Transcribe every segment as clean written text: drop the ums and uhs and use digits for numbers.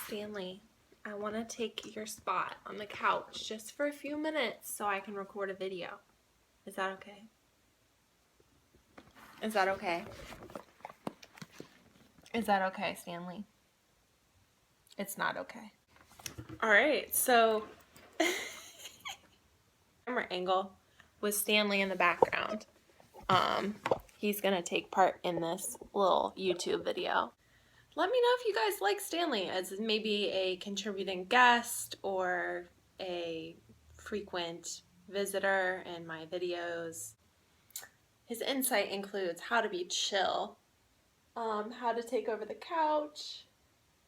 Stanley, I want to take your spot on the couch just for a few minutes so I can record a video. Is that okay? Is that okay? Is that okay, Stanley? It's not okay. Alright, so camera angle with Stanley in the background. He's gonna take part in this little YouTube video. Let me know if you guys like Stanley as maybe a contributing guest or a frequent visitor in my videos. His insight includes how to be chill, how to take over the couch,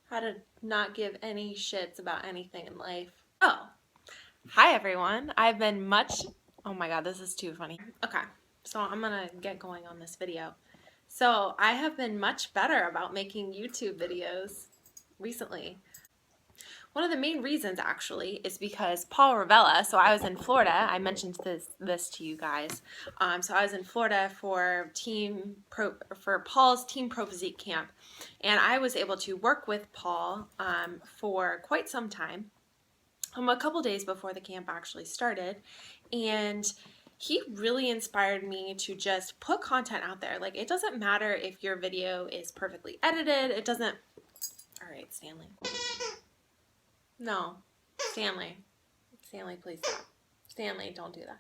how to not give any shits about anything in life. Oh, hi everyone. Oh my god, this is too funny. Okay, so I'm gonna get going on this video. So I have been much better about making YouTube videos recently. One of the main reasons actually is because Paul Ravella, so I was in Florida, I mentioned this to you guys. So I was in Florida for Paul's Team Pro Physique camp, and I was able to work with Paul for quite some time, a couple days before the camp actually started, and he really inspired me to just put content out there. Like, it doesn't matter if your video is perfectly edited. It doesn't... All right, Stanley. No. Stanley. Stanley, please stop. Stanley, don't do that.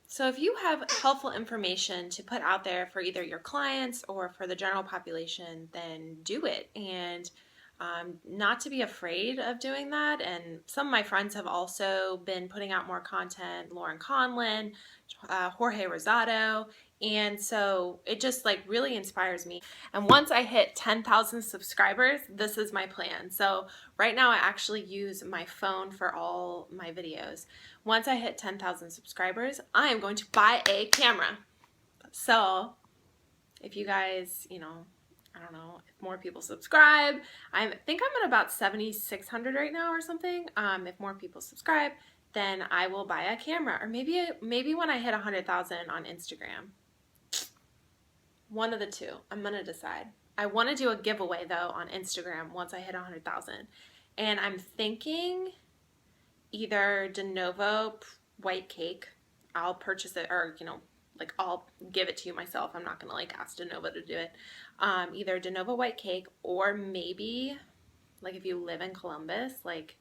So if you have helpful information to put out there for either your clients or for the general population, then do it. And not to be afraid of doing that. And some of my friends have also been putting out more content, Lauren Conlin, Jorge Rosado, and so it just like really inspires me. And once I hit 10,000 subscribers, this is my plan. So right now I actually use my phone for all my videos. Once I hit 10,000 subscribers, I am going to buy a camera. So if you guys, I don't know, if more people subscribe, I think I'm at about 7,600 right now or something. If more people subscribe, then I will buy a camera, or maybe when I hit 100,000 on Instagram. One of the two. I'm gonna decide. I want to do a giveaway though on Instagram once I hit 100,000, and I'm thinking either de novo white cake. I'll purchase it, or like I'll give it to you myself. I'm not gonna like ask de novo to do it. Either de novo white cake, or maybe like if you live in Columbus, like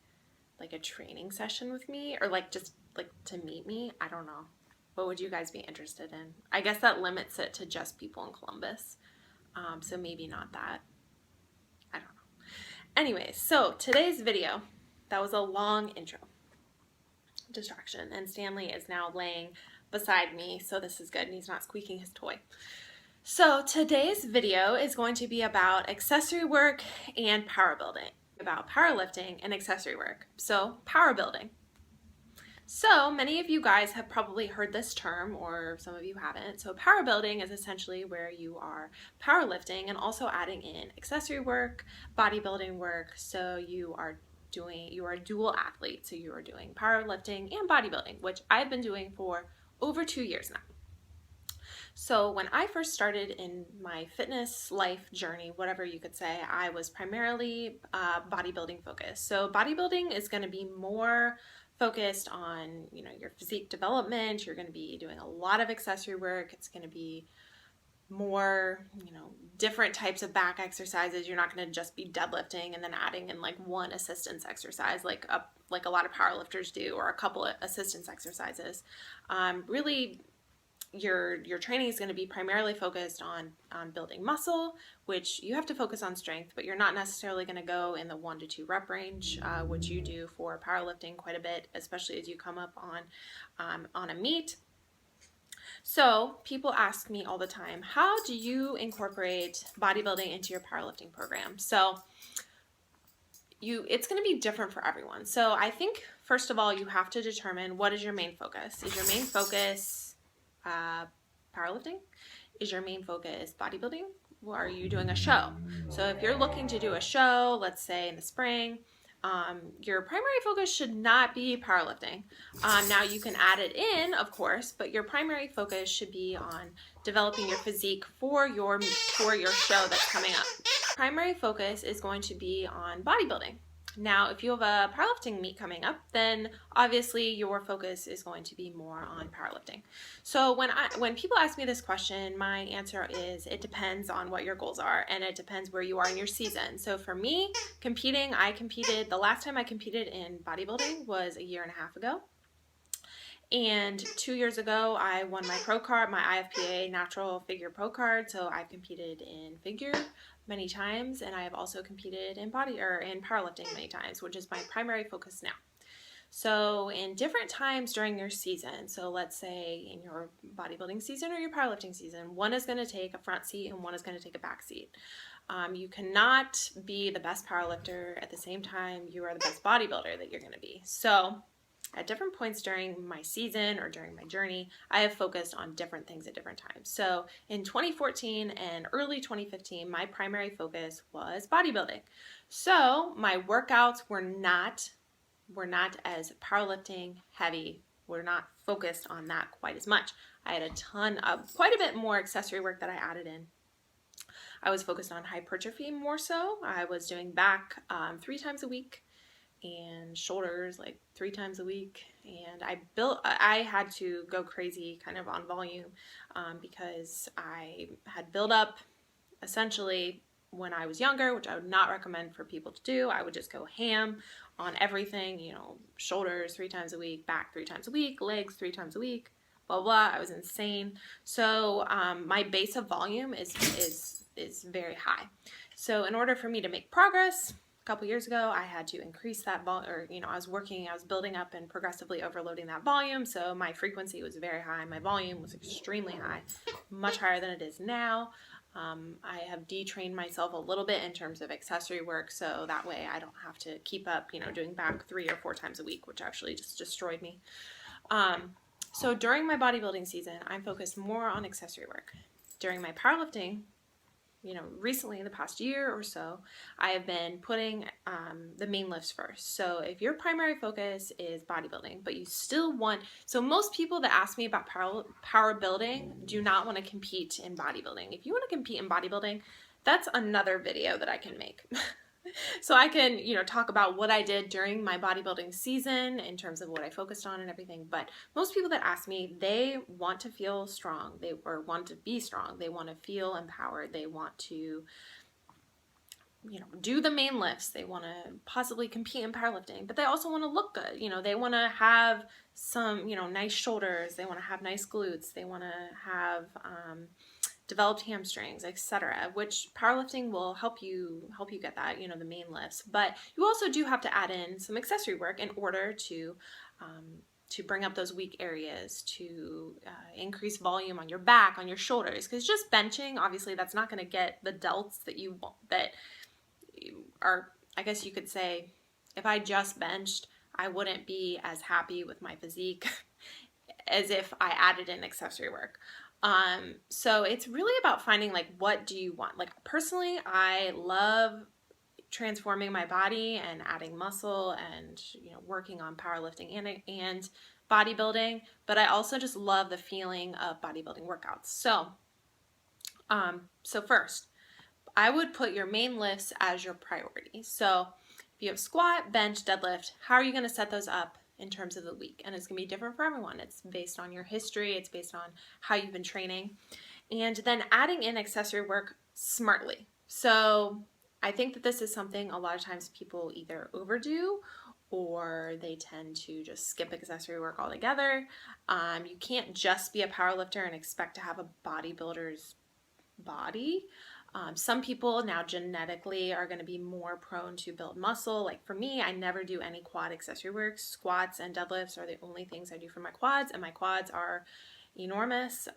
a training session with me, or like just like to meet me. I don't know. What would you guys be interested in? I guess that limits it to just people in Columbus. So maybe not that. I don't know. Anyways, so today's video, that was a long intro. Distraction. And Stanley is now laying beside me, so this is good, and he's not squeaking his toy. So today's video is going to be about accessory work and power building, about powerlifting and accessory work. So power building. So many of you guys have probably heard this term, or some of you haven't. So power building is essentially where you are powerlifting and also adding in accessory work, bodybuilding work. So you are a dual athlete. So you are doing powerlifting and bodybuilding, which I've been doing for over 2 years now. So when I first started in my fitness life journey, whatever you could say, I was primarily bodybuilding focused. So bodybuilding is going to be more focused on, your physique development. You're going to be doing a lot of accessory work. It's going to be more, different types of back exercises. You're not going to just be deadlifting and then adding in like one assistance exercise like a lot of powerlifters do, or a couple of assistance exercises. Really, your training is going to be primarily focused on building muscle, which you have to focus on strength, but you're not necessarily going to go in the 1 to 2 rep range, which you do for powerlifting quite a bit, especially as you come up on a meet. So people ask me all the time, how do you incorporate bodybuilding into your powerlifting program? So it's going to be different for everyone. So I think first of all, you have to determine, what is your main focus? Is your main focus powerlifting? Is your main focus bodybuilding? Or are you doing a show? So if you're looking to do a show, let's say in the spring, Your primary focus should not be powerlifting. Now you can add it in, of course, but your primary focus should be on developing your physique for your show that's coming up. Primary focus is going to be on bodybuilding. Now, if you have a powerlifting meet coming up, then obviously your focus is going to be more on powerlifting. So when people ask me this question, my answer is it depends on what your goals are, and it depends where you are in your season. So for me, the last time I competed in bodybuilding was a year and a half ago. And 2 years ago, I won my pro card, my IFPA natural figure pro card. So I've competed in figure many times, and I have also competed in powerlifting many times, which is my primary focus now. So in different times during your season, so let's say in your bodybuilding season or your powerlifting season, one is going to take a front seat and one is going to take a back seat. You cannot be the best powerlifter at the same time you are the best bodybuilder that you're going to be. So at different points during my season or during my journey, I have focused on different things at different times. So in 2014 and early 2015, my primary focus was bodybuilding. So my workouts were not as powerlifting heavy. We're not focused on that quite as much. I had quite a bit more accessory work that I added in. I was focused on hypertrophy more so. I was doing back 3 times a week and shoulders like 3 times a week. And I had to go crazy kind of on volume because I had built up essentially when I was younger, which I would not recommend for people to do. I would just go ham on everything, shoulders 3 times a week, back 3 times a week, legs 3 times a week, blah, blah. I was insane. So my base of volume is very high. So in order for me to make progress, a couple years ago, I had to increase that volume, I was building up and progressively overloading that volume. So my frequency was very high. My volume was extremely high, much higher than it is now. I have detrained myself a little bit in terms of accessory work, so that way I don't have to keep up, doing back 3 or 4 times a week, which actually just destroyed me. So during my bodybuilding season, I'm focused more on accessory work. During my powerlifting, recently in the past year or so, I have been putting the main lifts first. So if your primary focus is bodybuilding, but you still so most people that ask me about power building do not want to compete in bodybuilding. If you want to compete in bodybuilding, that's another video that I can make. So I can, talk about what I did during my bodybuilding season in terms of what I focused on and everything. But most people that ask me, they want to feel strong. They want to be strong. They want to feel empowered. They want to, do the main lifts. They want to possibly compete in powerlifting, but they also want to look good. They want to have some, nice shoulders. They want to have nice glutes. They want to have, developed hamstrings, etc., which powerlifting will help you get that, the main lifts. But you also do have to add in some accessory work in order to bring up those weak areas, to increase volume on your back, on your shoulders. Because just benching, obviously, that's not going to get the delts that you want, that are, I guess you could say, if I just benched, I wouldn't be as happy with my physique as if I added in accessory work. So it's really about finding what do you want? Personally, I love transforming my body and adding muscle and, working on powerlifting and bodybuilding, but I also just love the feeling of bodybuilding workouts. So first, I would put your main lifts as your priority. So if you have squat, bench, deadlift, how are you going to set those up in terms of the week? And it's going to be different for everyone. It's based on your history. It's based on how you've been training. And then adding in accessory work smartly. So I think that this is something a lot of times people either overdo or they tend to just skip accessory work altogether. You can't just be a powerlifter and expect to have a bodybuilder's body. Some people now genetically are going to be more prone to build muscle. Like for me, I never do any quad accessory work. Squats and deadlifts are the only things I do for my quads, and my quads are enormous.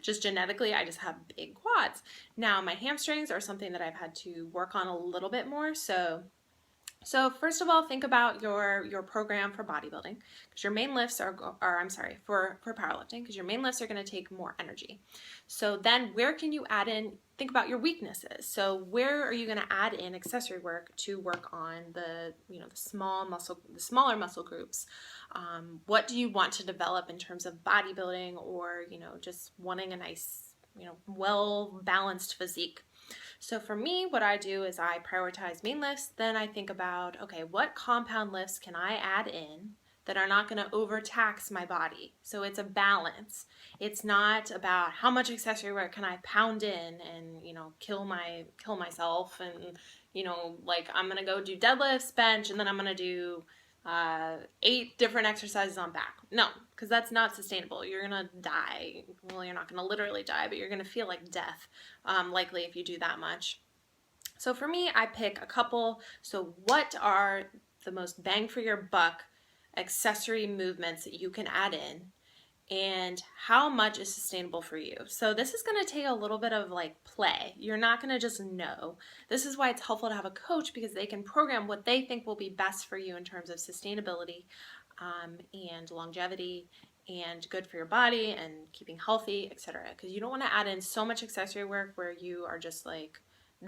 Just genetically, I just have big quads. Now, my hamstrings are something that I've had to work on a little bit more. So So first of all, think about your program for bodybuilding, because your main lifts for powerlifting, because your main lifts are going to take more energy. So then where can you add in, think about your weaknesses. So where are you going to add in accessory work to work on the smaller muscle groups? What do you want to develop in terms of bodybuilding, or, just wanting a nice, well balanced physique? So for me, what I do is I prioritize main lifts. Then I think about, okay, what compound lifts can I add in that are not going to overtax my body? So it's a balance. It's not about how much accessory work can I pound in and, kill myself, and, like, I'm going to go do deadlifts, bench, and then I'm going to do 8 different exercises on back. No, because that's not sustainable. You're gonna die. Well, you're not gonna literally die, but you're gonna feel like death, likely, if you do that much. So for me, I pick a couple. So what are the most bang for your buck accessory movements that you can add in, and how much is sustainable for you? So this is going to take a little bit of like play. You're not going to just know. This is why it's helpful to have a coach, because they can program what they think will be best for you in terms of sustainability, and longevity, and good for your body and keeping healthy, etc. Because you don't want to add in so much accessory work where you are just like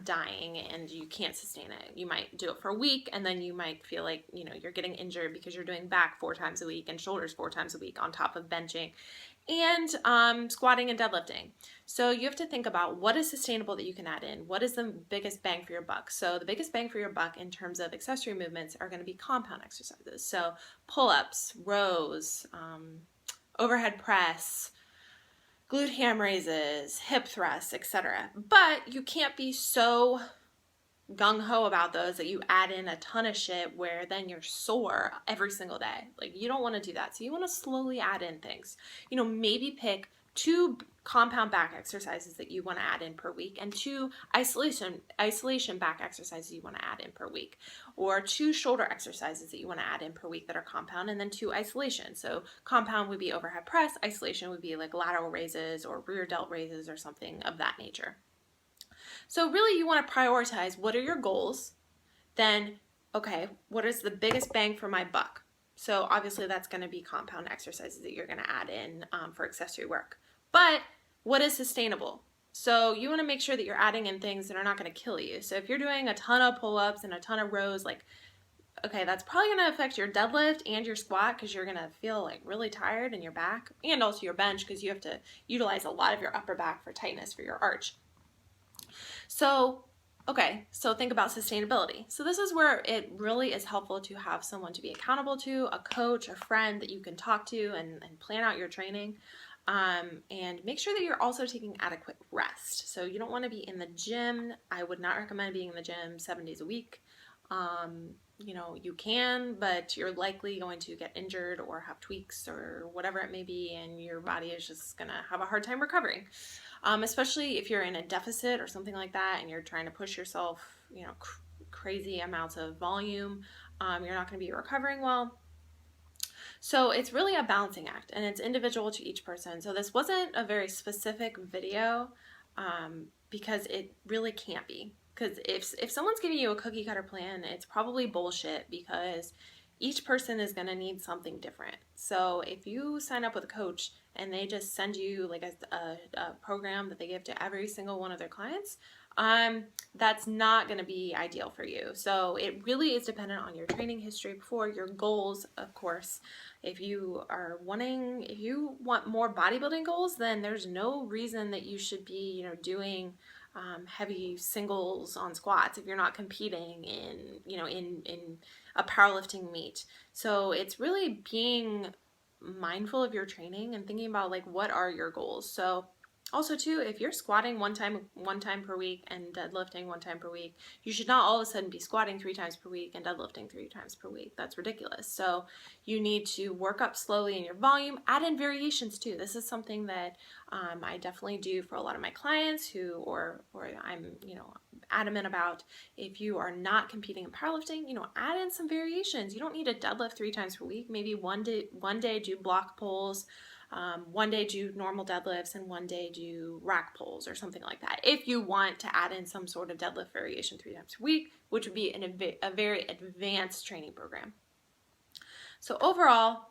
dying and you can't sustain it. You might do it for a week, and then you might feel like you're getting injured because you're doing back 4 times a week and shoulders 4 times a week on top of benching and squatting and deadlifting. So you have to think about what is sustainable that you can add in. What is the biggest bang for your buck? So the biggest bang for your buck in terms of accessory movements are going to be compound exercises. So pull-ups, rows, overhead press, glute ham raises, hip thrusts, etc. But you can't be so gung-ho about those that you add in a ton of shit where then you're sore every single day. Like, you don't want to do that. So you want to slowly add in things. Maybe pick 2 compound back exercises that you want to add in per week, and 2 isolation back exercises you want to add in per week, or 2 shoulder exercises that you want to add in per week that are compound, and then 2 isolation. So compound would be overhead press, isolation would be like lateral raises or rear delt raises or something of that nature. So really, you want to prioritize what are your goals, then, okay, what is the biggest bang for my buck? So obviously that's going to be compound exercises that you're going to add in for accessory work. But what is sustainable? So you want to make sure that you're adding in things that are not going to kill you. So if you're doing a ton of pull-ups and a ton of rows, like, okay, that's probably going to affect your deadlift and your squat, because you're going to feel like really tired in your back, and also your bench, because you have to utilize a lot of your upper back for tightness for your arch. So, okay, so think about sustainability. So this is where it really is helpful to have someone to be accountable to, a coach, a friend that you can talk to and plan out your training. And make sure that you're also taking adequate rest. So you don't want to be in the gym. I would not recommend being in the gym 7 days a week. You can, but you're likely going to get injured or have tweaks or whatever it may be, and your body is just going to have a hard time recovering. Especially if you're in a deficit or something like that and you're trying to push yourself, crazy amounts of volume, you're not going to be recovering well. So it's really a balancing act, and it's individual to each person. So this wasn't a very specific video, because it really can't be. Because if someone's giving you a cookie cutter plan, it's probably bullshit, because each person is going to need something different. So if you sign up with a coach and they just send you like a program that they give to every single one of their clients, that's not going to be ideal for you. So it really is dependent on your training history before, your goals, of course. If you want more bodybuilding goals, then there's no reason that you should be, doing heavy singles on squats if you're not competing in a powerlifting meet. So it's really being mindful of your training and thinking about like, what are your goals? So also too, if you're squatting one time per week and deadlifting 1 time per week, you should not all of a sudden be squatting 3 times per week and deadlifting 3 times per week. That's ridiculous. So you need to work up slowly in your volume, add in variations too. This is something that I definitely do for a lot of my clients or I'm adamant about. If you are not competing in powerlifting, add in some variations. You don't need to deadlift 3 times per week. Maybe one day do block pulls, One day do normal deadlifts and one day do rack pulls or something like that. If you want to add in some sort of deadlift variation 3 times a week, which would be a very advanced training program. So overall,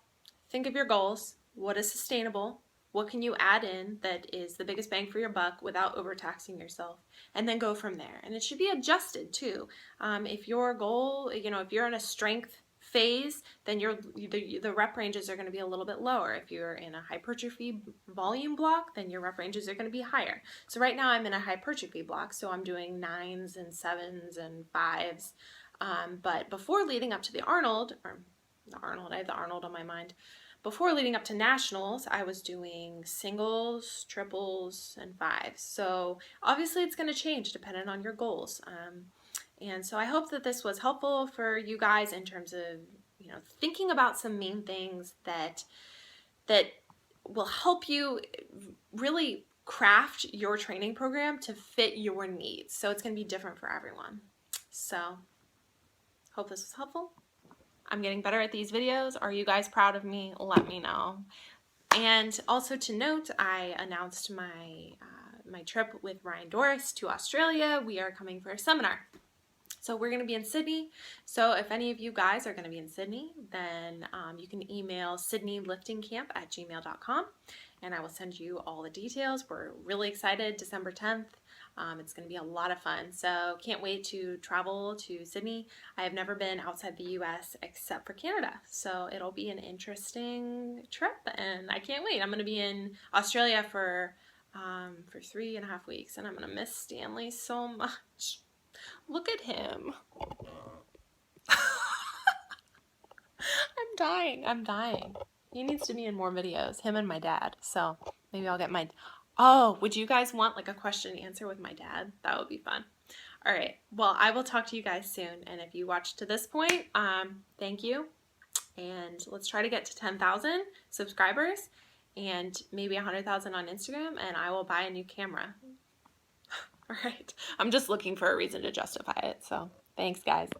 think of your goals. What is sustainable? What can you add in that is the biggest bang for your buck without overtaxing yourself? And then go from there. And it should be adjusted too. If your goal, if you're in a strength phase, then the rep ranges are going to be a little bit lower. If you're in a hypertrophy volume block, then your rep ranges are going to be higher. So right now I'm in a hypertrophy block, so I'm doing 9s and 7s and 5s. But before leading up to the Arnold, I have the Arnold on my mind. Before leading up to nationals, I was doing singles, triples, and 5s. So obviously it's going to change depending on your goals. And so I hope that this was helpful for you guys in terms of, thinking about some main things that will help you really craft your training program to fit your needs. So it's going to be different for everyone. So hope this was helpful. I'm getting better at these videos. Are you guys proud of me? Let me know. And also to note, I announced my trip with Ryan Doris to Australia. We are coming for a seminar. So we're going to be in Sydney. So if any of you guys are going to be in Sydney, then you can email SydneyLiftingCamp@gmail.com and I will send you all the details. We're really excited. December 10th. It's going to be a lot of fun. So can't wait to travel to Sydney. I have never been outside the US except for Canada. So it'll be an interesting trip and I can't wait. I'm going to be in Australia for 3.5 weeks and I'm going to miss Stanley so much. Look at him. I'm dying. He needs to be in more videos, him and my dad. So maybe I'll get would you guys want like a question and answer with my dad? That would be fun. All right. Well, I will talk to you guys soon. And if you watched to this point, thank you. And let's try to get to 10,000 subscribers and maybe 100,000 on Instagram and I will buy a new camera. All right. I'm just looking for a reason to justify it. So thanks, guys.